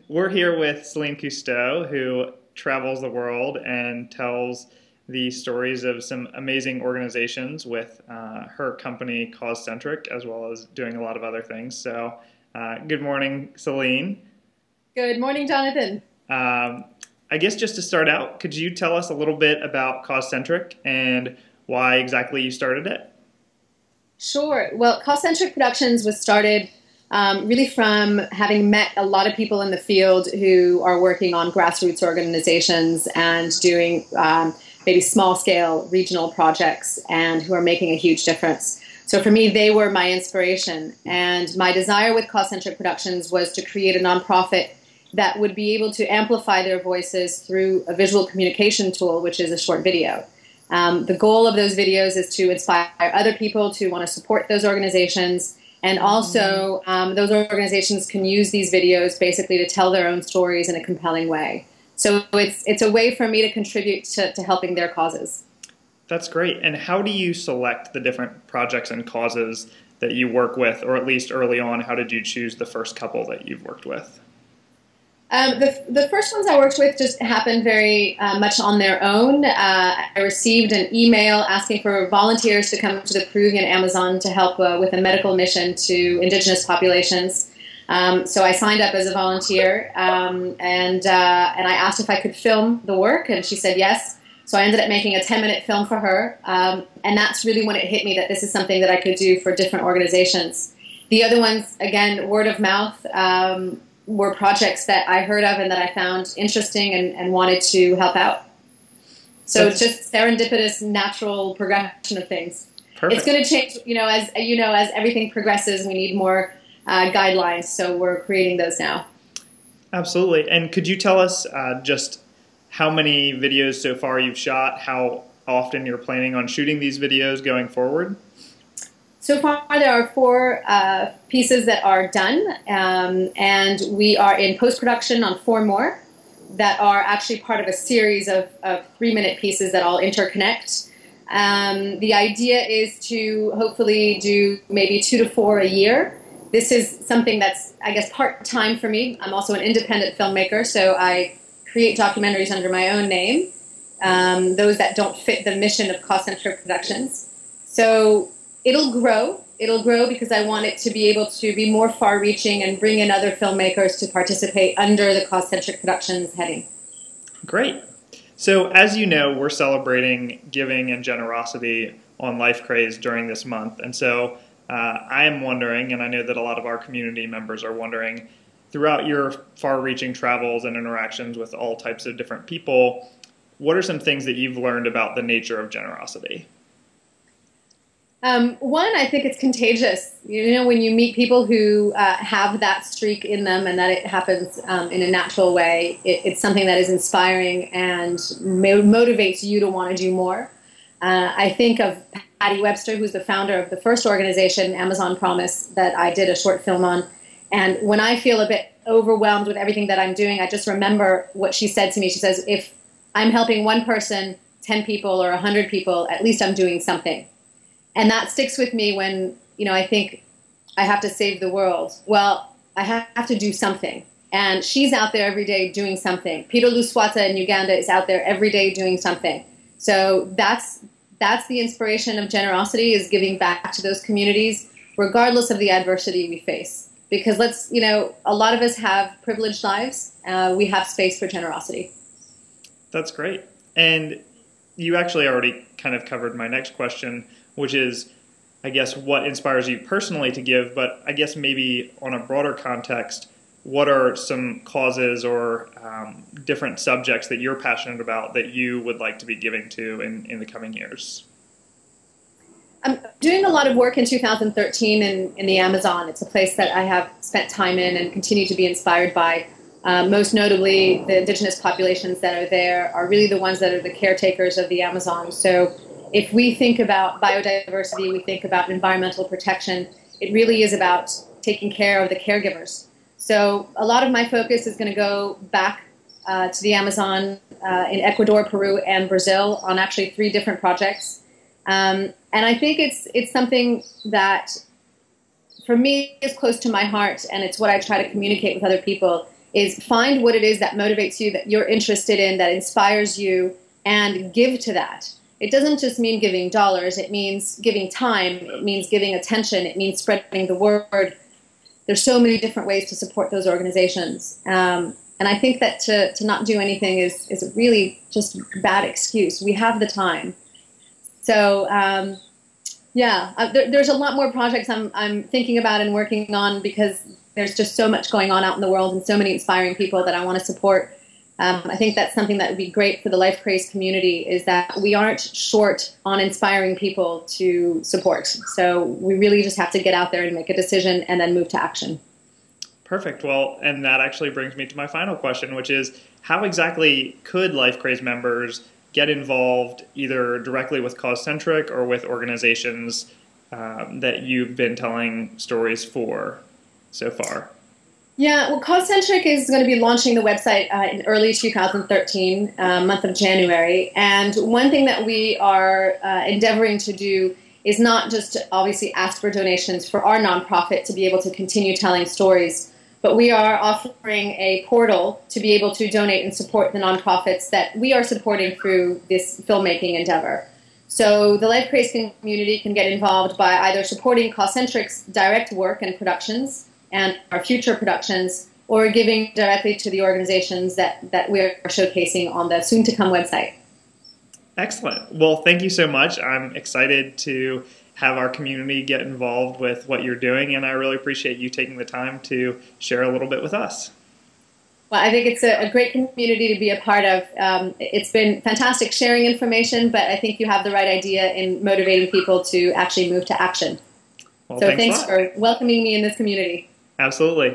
We're here with Céline Cousteau, who travels the world and tells the stories of some amazing organizations with her company CauseCentric, as well as doing a lot of other things. Good morning, Céline. Good morning, Jonathan. Um, I guess just to start out, could you tell us a little bit about CauseCentric and why exactly you started it? Sure. Well, CauseCentric Productions was started really from having met a lot of people in the field who are working on grassroots organizations and doing maybe small-scale regional projects and who are making a huge difference. So for me, they were my inspiration. And my desire with CauseCentric Productions was to create a nonprofit that would be able to amplify their voices through a visual communication tool, which is a short video. The goal of those videos is to inspire other people to want to support those organizations, and also those organizations can use these videos basically to tell their own stories in a compelling way. So it's a way for me to contribute to helping their causes. That's great. And how do you select the different projects and causes that you work with, or at least early on, how did you choose the first couple that you've worked with? The first ones I worked with just happened very much on their own. I received an email asking for volunteers to come to the Peruvian Amazon to help with a medical mission to indigenous populations. So I signed up as a volunteer, and I asked if I could film the work, and she said yes. So I ended up making a 10-minute film for her, and that's really when it hit me that this is something that I could do for different organizations. The other ones, again, word of mouth, were projects that I heard of and that I found interesting and wanted to help out. So it's just serendipitous, natural progression of things. Perfect. It's going to change, as everything progresses, we need more guidelines, so we're creating those now. Absolutely. And could you tell us just how many videos so far you've shot, how often you're planning on shooting these videos going forward? So far, there are 4 pieces that are done, and we are in post-production on 4 more that are actually part of a series of 3-minute pieces that all interconnect. The idea is to hopefully do maybe 2 to 4 a year. This is something that's, I guess, part-time for me. I'm also an independent filmmaker, so I create documentaries under my own name, those that don't fit the mission of CauseCentric Productions. So it'll grow. It'll grow because I want it to be able to be more far-reaching and bring in other filmmakers to participate under the CauseCentric Productions heading. Great. So as you know, we're celebrating giving and generosity on LifeKraze during this month. And so I am wondering, and I know that a lot of our community members are wondering, throughout your far-reaching travels and interactions with all types of different people, what are some things that you've learned about the nature of generosity? One, I think it's contagious. You know, when you meet people who have that streak in them and that it happens in a natural way, it's something that is inspiring and motivates you to want to do more. I think of Patty Webster, who's the founder of the first organization, Amazon Promise, that I did a short film on. And when I feel a bit overwhelmed with everything that I'm doing, I just remember what she said to me. She says, if I'm helping one person, 10 people, or 100 people, at least I'm doing something. And that sticks with me when, I think I have to save the world. Well, I have to do something. And she's out there every day doing something. Peter Luswata in Uganda is out there every day doing something. So that's the inspiration of generosity, is giving back to those communities, regardless of the adversity we face. Because a lot of us have privileged lives. We have space for generosity. That's great. And you actually already kind of covered my next question, which is, I guess, what inspires you personally to give, but I guess maybe on a broader context, what are some causes or different subjects that you're passionate about that you would like to be giving to in the coming years? I'm doing a lot of work in 2013 in the Amazon. It's a place that I have spent time in and continue to be inspired by. Most notably, the indigenous populations that are there are really the ones that are the caretakers of the Amazon. So if we think about biodiversity, we think about environmental protection, it really is about taking care of the caregivers. So a lot of my focus is going to go back to the Amazon in Ecuador, Peru, and Brazil on actually 3 different projects. And I think it's something that, for me, is close to my heart, and it's what I try to communicate with other people, is find what it is that motivates you, that you're interested in, that inspires you, and give to that. It doesn't just mean giving dollars. It means giving time. It means giving attention. It means spreading the word. There's so many different ways to support those organizations. And I think that to not do anything is really just a bad excuse. We have the time. So, there's a lot more projects I'm thinking about and working on, because there's just so much going on out in the world and so many inspiring people that I want to support. I think that's something that would be great for the LifeKraze community, is that we aren't short on inspiring people to support. So we really just have to get out there and make a decision and then move to action. Perfect. Well, and that actually brings me to my final question, which is, how exactly could LifeKraze members get involved either directly with CauseCentric or with organizations that you've been telling stories for so far? Yeah, well, CauseCentric is going to be launching the website in early 2013, month of January. And one thing that we are endeavoring to do is not just to obviously ask for donations for our nonprofit to be able to continue telling stories, but we are offering a portal to be able to donate and support the nonprofits that we are supporting through this filmmaking endeavor. So the LifeKraze community can get involved by either supporting CauseCentric's direct work and productions and our future productions, or giving directly to the organizations that we're showcasing on the soon-to-come website. Excellent. Well, thank you so much. I'm excited to have our community get involved with what you're doing, and I really appreciate you taking the time to share a little bit with us. Well, I think it's a great community to be a part of. It's been fantastic sharing information, but I think you have the right idea in motivating people to actually move to action. Well, so thanks for welcoming me in this community. Absolutely.